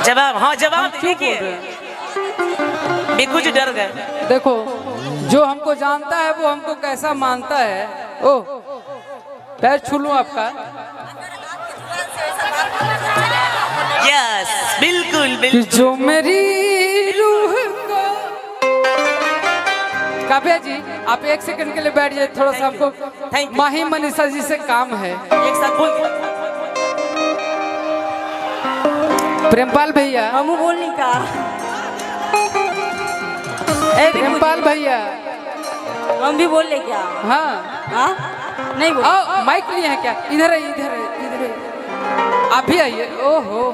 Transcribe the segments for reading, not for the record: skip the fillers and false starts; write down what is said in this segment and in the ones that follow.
जवाब, हाँ जवाब देखिए, बिल्कुल जी डर गए। देखो, जो हमको जानता है वो हमको कैसा मानता है। ओ, पैर छू लूं आपका? यस, बिल्कुल कि बिल्कुल। जो मेरी रूह को। काव्या जी, आप एक सेकंड के लिए बैठ जाइए, थोड़ा सा हमको Thank you. माही मनीषा जी से काम है। एक साथ बोल। प्रेमपाल भैया, हमू बोलनी का प्रेमपाल भैया, हम भी बोल ले क्या? हाँ हाँ नहीं बोल। आओ, माइक लिए हैं क्या? इधर है, इधर है, इधर है, आप भी आइए। ओहो,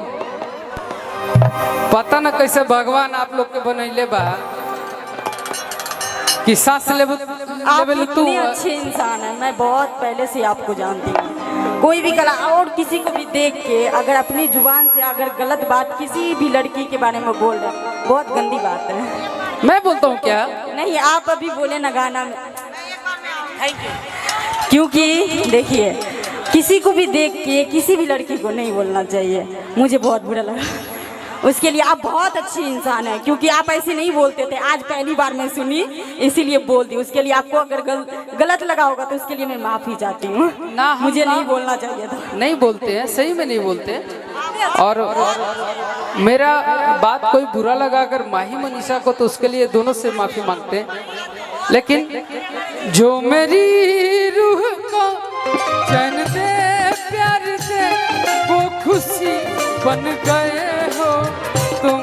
पता न कैसे भगवान आप लोग के बनैले बा कि सांस आप लेवल तू। इतने अच्छे इंसान हैं, मैं बहुत पहले से आपको जानती हूँ। कोई भी कला और किसी को भी देख के अगर अपनी जुबान से अगर गलत बात किसी भी लड़की के बारे में बोल रहे, बहुत गंदी बात है। मैं बोलता हूँ क्या? नहीं, आप अभी बोले ना गाना में, थैंक यू। क्योंकि देखिए किसी को भी देख के किसी भी लड़की को नहीं बोलना चाहिए। मुझे बहुत बुरा लगा, उसके लिए आप बहुत अच्छी इंसान हैं, क्योंकि आप ऐसे नहीं बोलते थे, आज पहली बार मैं सुनी इसीलिए बोल दी। उसके लिए आपको अगर गलत लगा होगा तो उसके लिए मैं माफ़ी चाहती हूँ ना, मुझे नहीं बोलना चाहिए था। नहीं बोलते हैं, सही में नहीं बोलते। और मेरा बात कोई बुरा लगा अगर माही मनीषा को तो उसके लिए दोनों से माफी मांगते हैं। लेकिन जो मेरी रूह को चैन दे प्यार दे वो खुशी बन गए हो तुम।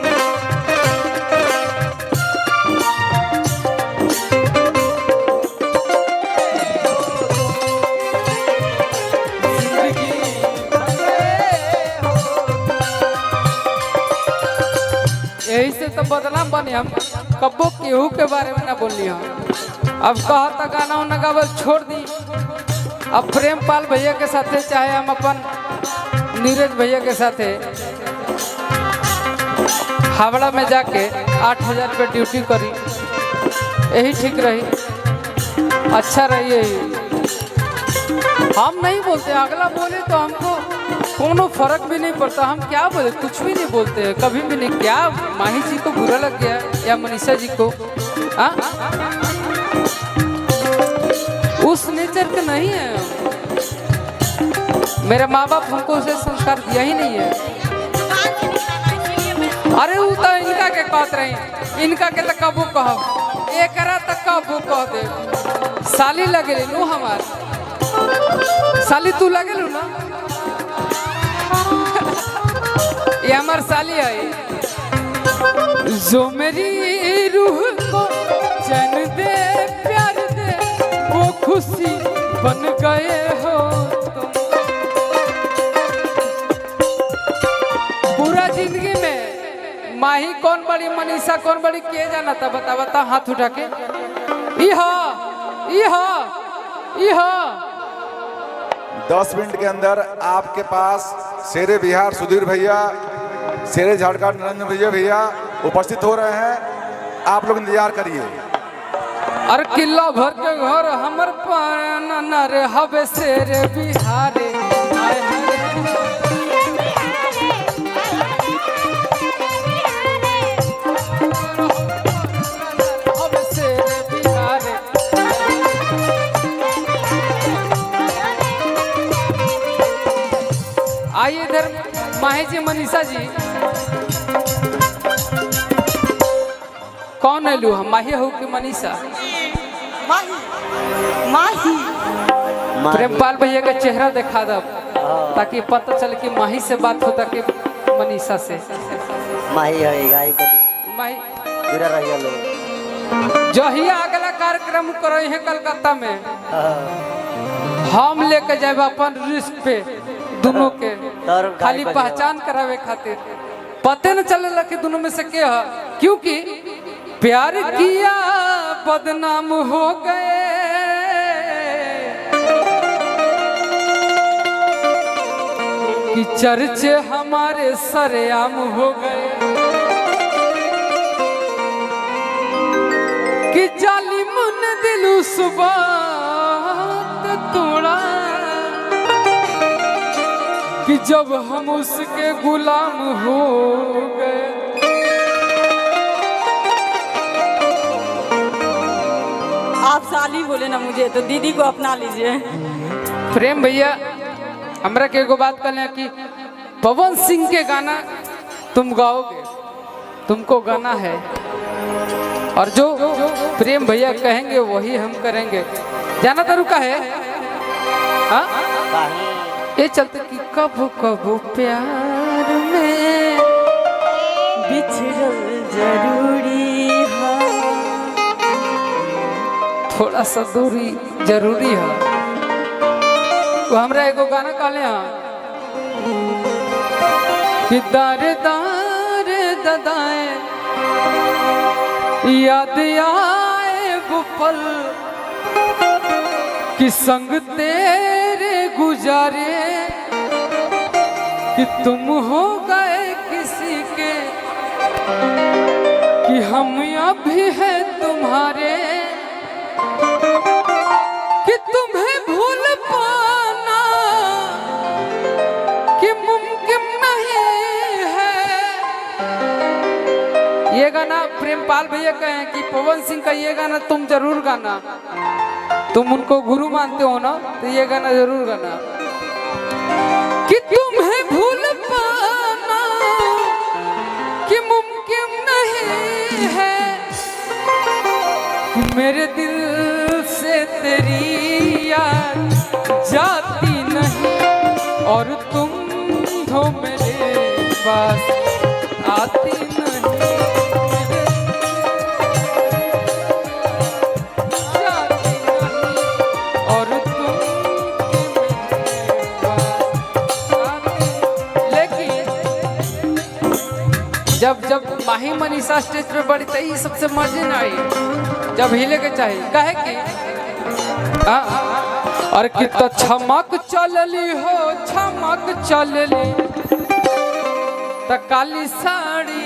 यही से तो बदनाम बने हम, कब्बो केहू के बारे में ना बोली हम। अब कहता गाना उन्ना गावल छोड़ दी। अब प्रेमपाल भैया के साथे चाहे हम अपन नीरज भैया के साथे हावड़ा में जाके 8,000 पे ड्यूटी करी, यही ठीक रही, अच्छा रही। यही हम नहीं बोलते, अगला बोले तो हमको कोनो फर्क भी नहीं पड़ता। हम क्या बोले, कुछ भी नहीं बोलते हैं, कभी भी नहीं। क्या माही जी को बुरा लग गया या मनीषा जी को? हाँ, उस नेचर के नहीं है। मेरे माँ बाप हमको उसे संस्कार दिया ही नहीं है। अरे वो तो इनका के कहत रही, इनका के तो कबू कहो, एक तक कबू कह दे। साली लगे लू हमार, साली तू लगे लू ना, ये हमार साली है। जो मेरी रूह को चैन दे प्यार दे वो खुशी बन गए हो तुम। पूरा जिंदगी में माही कौन बड़ी मनीषा कौन बड़ी के जाना था? बता बता, हाथ उठा के। इहा इहा इहा 10 मिनट के अंदर आपके पास शेरे बिहार सुधीर भैया, शेरे झारखंड नरेंद्र भैया उपस्थित हो रहे हैं। आप लोग इंतजार करिए। अरे किला भर के घर हमर पान नरे हवे शेरे बिहारे। हवे शेरे बिहारे। आइए इधर माही जी मनीषा जी। कौन है लू हम, माही हो कि मनीषा? माही प्रेमपाल भैया का चेहरा दिखा दो ताकि पता चले कि माही से बात होता कि मनीषा से। माही है गाय कदी माही जुड़ा रहिए लोग। जो ही अगला कार्यक्रम करो है कलकत्ता में, हम लेके जाए अपन रिस्क पे दोनों के, खाली पहचान करावे खातिर। पते न चले कि दोनों में से के है, क्योंकि प्यार किया बदनाम हो गए, कि चर्चे हमारे सरेआम हो गए, कि जालिम ने दिल उस बात तोड़ा, कि जब हम उसके गुलाम हो गए। आप साली बोले ना मुझे, तो दीदी को अपना लीजिए। प्रेम भैया हमरा के एगो बात कहले कि पवन सिंह के गाना तुम गाओगे, तुमको गाना है, और जो प्रेम भैया कहेंगे वही हम करेंगे। जाना तरुका है हाँ? ये चलते कि कबो कबो प्यार में बिछड़ल जरूरी है, थोड़ा सा दूरी जरूरी है। वो हमरा एगो गाना कहले हाँ कि दारे दारे ददाए याद आए वो पल कि संग तेरे गुजारे, कि तुम हो गए किसी के, कि हम अभी हैं तुम्हारे, कि तुम्हें भूल पाना कि मुमकिन नहीं है। ये गाना प्रेमपाल भैया कहे कि पवन सिंह का ये गाना तुम जरूर गाना, तुम उनको गुरु मानते हो ना, तो ये गाना जरूर गाना कि तुम्हें भूल पाना कि मुमकिन नहीं है, मेरे दिल से तेरी याद जाती नहीं, और तुम हो मेरे पास आती नहीं। जब माही मनीषा स्टेज पे बढ़ी तो ये सबसे मजे ना आई, जब हिले के चाहिए कहे कि और कि तो छमक चलली हो छमक चलली तो काली साड़ी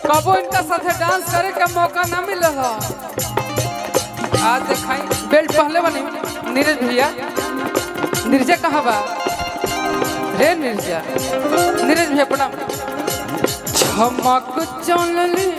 कबो इनका साथे डांस करे का मौका ना मिले हो। आज दिखाई बेल्ट पहले बनी नीरज भैया, निर्जा कहाँ बा रे निर्जा, नीरज भैया प्रणाम। छमक चलली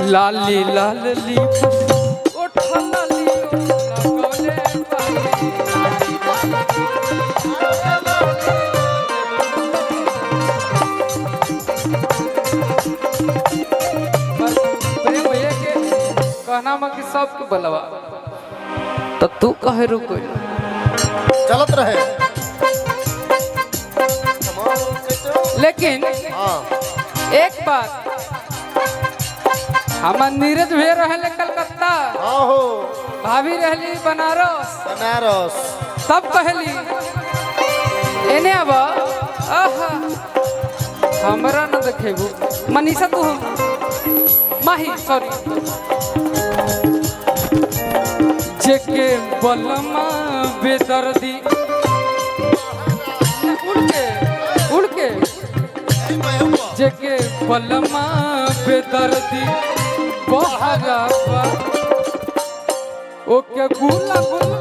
लाली लाली उठा लाली लगोले प्रेम भैया के कहना में कि सबके बलवा तो तू कहे रुको चलत रहे, लेकिन एक बात हमार नीरज भैया रहले कलकत्ता, आहो भाभी रहली बनारस, बनारस, सब कहली एने अब आहा हमरा न देखेबू मनीषा तू माही सॉरी जेके बलमा बेदर्दी उड़ के जेके बलमा बेदर्दी बहरावा ओके गुला गुला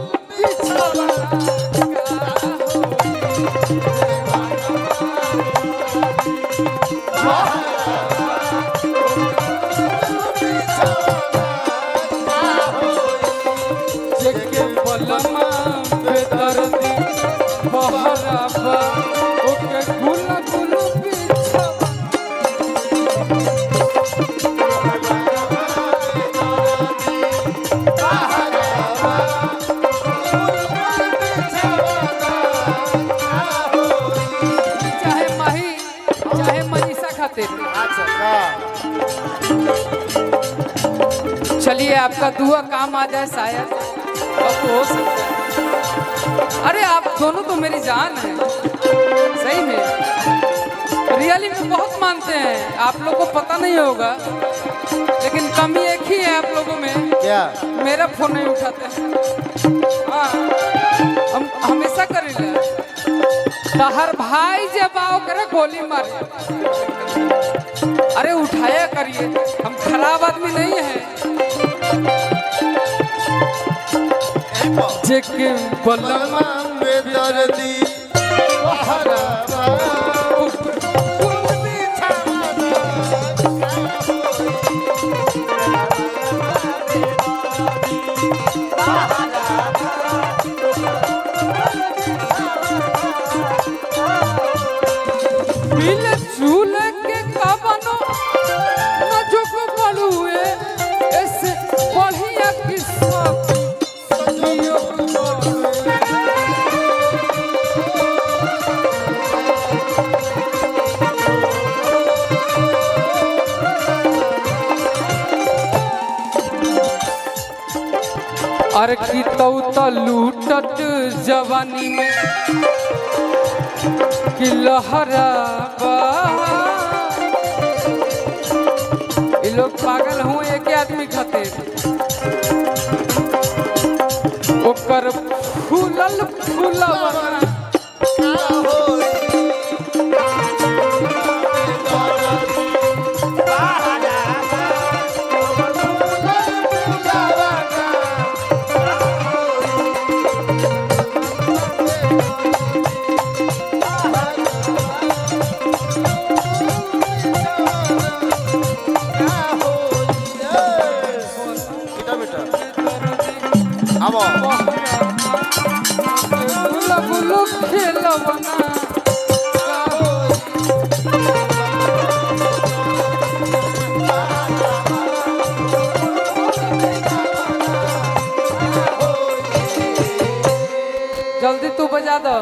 जेके बलमा बेदर्दी बहरावा ओके गुला गुला देखिए आपका दुआ काम आ जाए शायद, अब हो सकता है। अरे आप दोनों तो मेरी जान है, सही में रियली में बहुत मानते हैं। आप लोग को पता नहीं होगा, लेकिन कमी एक ही है आप लोगों में, क्या? मेरा फोन नहीं उठाते हैं। हाँ, हम हमेशा करेंगे। तहर भाई जब आओ करे गोली मारे, अरे उठाया करिए, हम खराब आदमी नहीं है। जेके बलमा में दर्दी मिल झूल के कबनो न जो को बलुए ऐसे बढ़िया किस्सा सजियो अरे की तो लूटत जवानी में कि लहरा ये लोग पागल हूँ एक आदमी खातिर ओकर फूलल फूलवा जल्दी तू बजा दो।